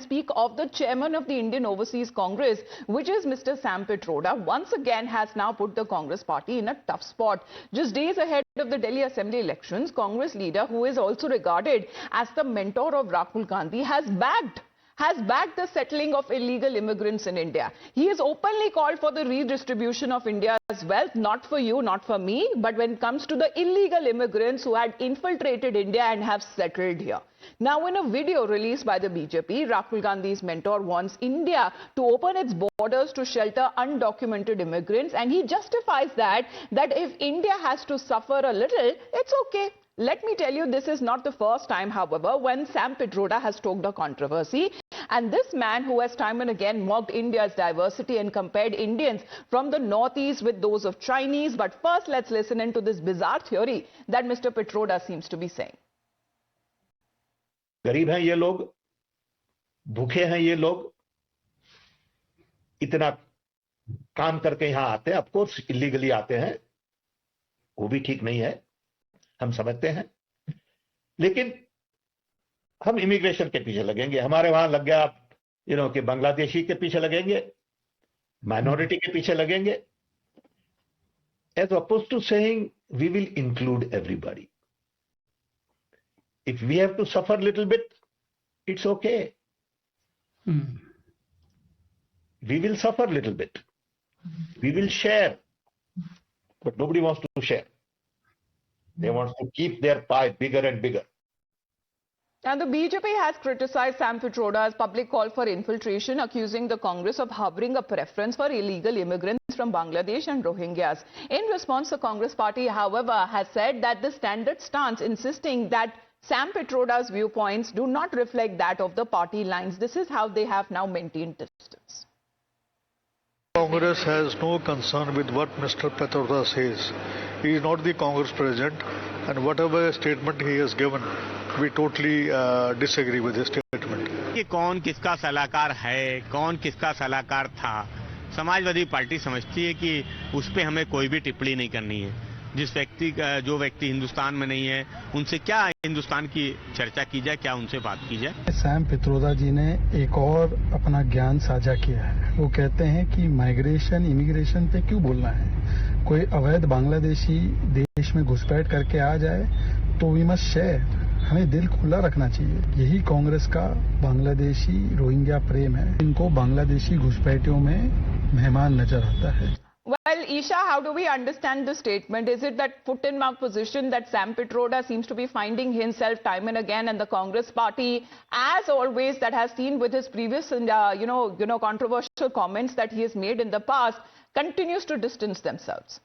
and speak of the chairman of the Indian Overseas Congress, which is Mr. Sam Pitroda, once again has now put the Congress party in a tough spot. Just days ahead of the Delhi Assembly elections, Congress leader, who is also regarded as the mentor of Rahul Gandhi, has backed the settling of illegal immigrants in India. He has openly called for the redistribution of India's wealth, not for you, not for me, but when it comes to the illegal immigrants who had infiltrated India and have settled here. Now, in a video released by the BJP, Rahul Gandhi's mentor wants India to open its borders to shelter undocumented immigrants, and he justifies that if India has to suffer a little, it's okay. Let me tell you, this is not the first time, however, when Sam Pitroda has stoked a controversy. And this man, who has time and again mocked India's diversity and compared Indians from the northeast with those of Chinese. But first, let's listen into this bizarre theory that Mr. Pitroda seems to be saying. गरीब हैं ये लोग, भूखे हैं ये लोग, इतना काम करके यहां आते हैं, ऑफ कोर्स इलीगली आते हैं, वो भी ठीक नहीं है, हम समझते हैं, लेकिन हम इमिग्रेशन के पीछे लगेंगे. हमारे वहां लग गया कि बांग्लादेशी के पीछे लगेंगे, माइनॉरिटी के पीछे लगेंगे, as opposed to saying we will include everybody. If we have to suffer a little bit, it's okay. We will suffer a little bit. We will share. But nobody wants to share. They want to keep their pie bigger and bigger. And the BJP has criticized Sam Pitroda's public call for infiltration, accusing the Congress of harboring a preference for illegal immigrants from Bangladesh and Rohingyas. In response, the Congress party, however, has said that the standard stance, insisting that Sam Pitroda's viewpoints do not reflect that of the party lines. This is how they have now maintained distance. Congress has no concern with what Mr. Pitroda says. He is not the Congress president, and whatever statement he has given, we totally disagree with his statement. कि कौन किसका सलाहकार है, कौन किसका सलाहकार था, Samajwadi party समझती है कि उस पे हमें कोई भी टिप्पणी नहीं करनी है. जो व्यक्ति हिंदुस्तान में नहीं है, उनसे क्या हिंदुस्तान की चर्चा की जाए, क्या उनसे बात की जाए. सैम पित्रोदा जी ने एक और अपना ज्ञान साझा किया है. वो कहते हैं कि माइग्रेशन, इमिग्रेशन पे क्यों बोलना है. कोई अवैध बांग्लादेशी देश में घुसपैठ करके आ जाए तो वी मस्ट शेयर. हमें दिल खुला रखना चाहिए. यही कांग्रेस का बांग्लादेशी रोहिंग्या प्रेम है. इनको बांग्लादेशी घुसपैठियों में मेहमान नजर आता है. Well, Isha, how do we understand the statement? Is it that foot-in-mouth position that Sam Pitroda seems to be finding himself time and again, and the Congress party, as always, that has seen with his previous, controversial comments that he has made in the past, continues to distance themselves?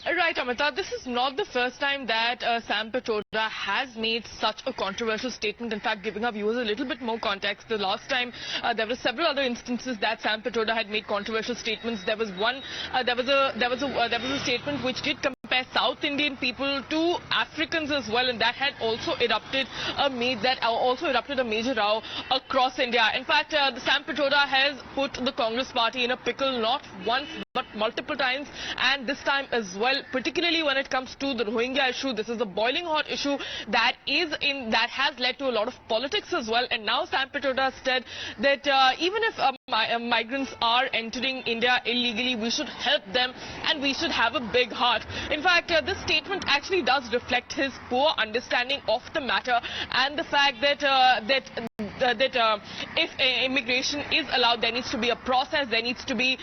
Right, Amita. This is not the first time that Sam Pitroda has made such a controversial statement. In fact, giving our viewers a little bit more context, the last time there were several other instances that Sam Pitroda had made controversial statements. There was one, there was a statement which did compare South Indian people to Africans as well, and that had also erupted a major row across India. In fact, the Sam Pitroda has put the Congress party in a pickle not once but multiple times, and this time as well, particularly when it comes to the Rohingya issue. This is a boiling hot issue that has led to a lot of politics as well. And now Sam Pitroda said that even if migrants are entering India illegally, we should help them and we should have a big heart. In fact, this statement actually does reflect his poor understanding of the matter and the fact that if immigration is allowed, there needs to be a process, there needs to be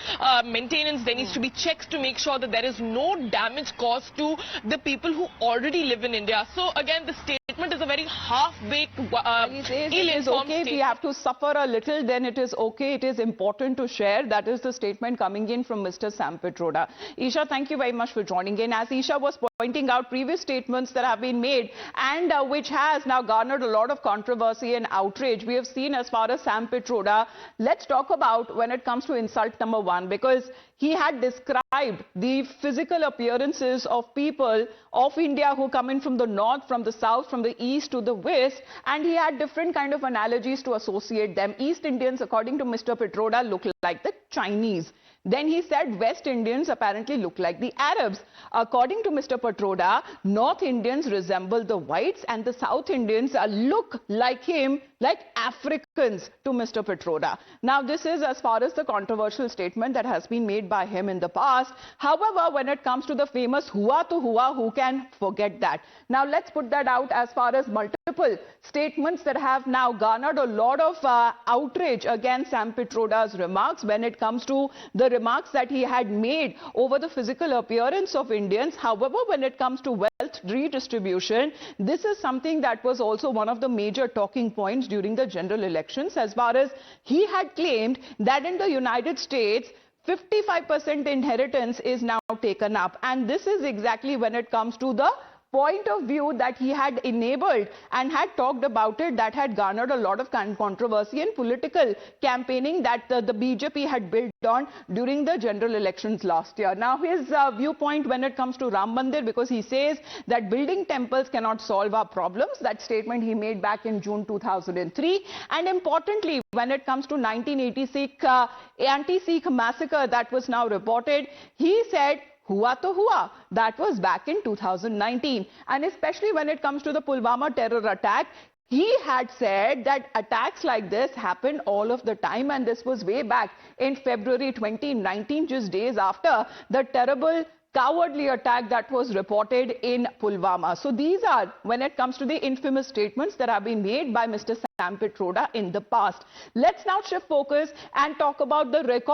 maintenance, there needs to be checks to make sure that there is no damage caused to the people who already live in India. So again, the statement is a very half-baked, it is okay if we have to suffer a little, then it is okay. It is important to share. That is the statement coming in from Mr. Sam Pitroda. Isha, thank you very much for joining in. As Isha was pointing out, previous statements that have been made and which has now garnered a lot of controversy and outrage, we have seen as far as Sam Pitroda. Let's talk about when it comes to insult number one, because he had described the physical appearances of people of India who come in from the north, from the south, from the east to the west, and he had different kind of analogies to associate them. East Indians, according to Mr. Pitroda, look like the Chinese. Then he said West Indians apparently look like the Arabs. According to Mr. Pitroda, North Indians resemble the whites and the South Indians look like him, like Africans to Mr. Pitroda. Now, this is as far as the controversial statement that has been made by him in the past. However, when it comes to the famous hua to hua, who can forget that? Now, let's put that out as far as multiple statements that have now garnered a lot of outrage against Sam Pitroda's remarks when it comes to the remarks that he had made over the physical appearance of Indians. However, when it comes to wealth redistribution, this is something that was also one of the major talking points during the general elections, as far as he had claimed that in the United States, 55% inheritance is now taken up. And this is exactly when it comes to the point of view that he had enabled and had talked about it, that had garnered a lot of controversy and political campaigning that the BJP had built on during the general elections last year. Now, his viewpoint when it comes to Ram Mandir, because he says that building temples cannot solve our problems. That statement he made back in June 2003. And importantly, when it comes to 1986 anti-Sikh massacre that was now reported, he said, hua to hua. That was back in 2019. And especially when it comes to the Pulwama terror attack, he had said that attacks like this happen all of the time, and this was way back in February 2019, just days after the terrible cowardly attack that was reported in Pulwama. So these are, when it comes to the infamous statements that have been made by Mr. Sam Pitroda in the past. Let's now shift focus and talk about the record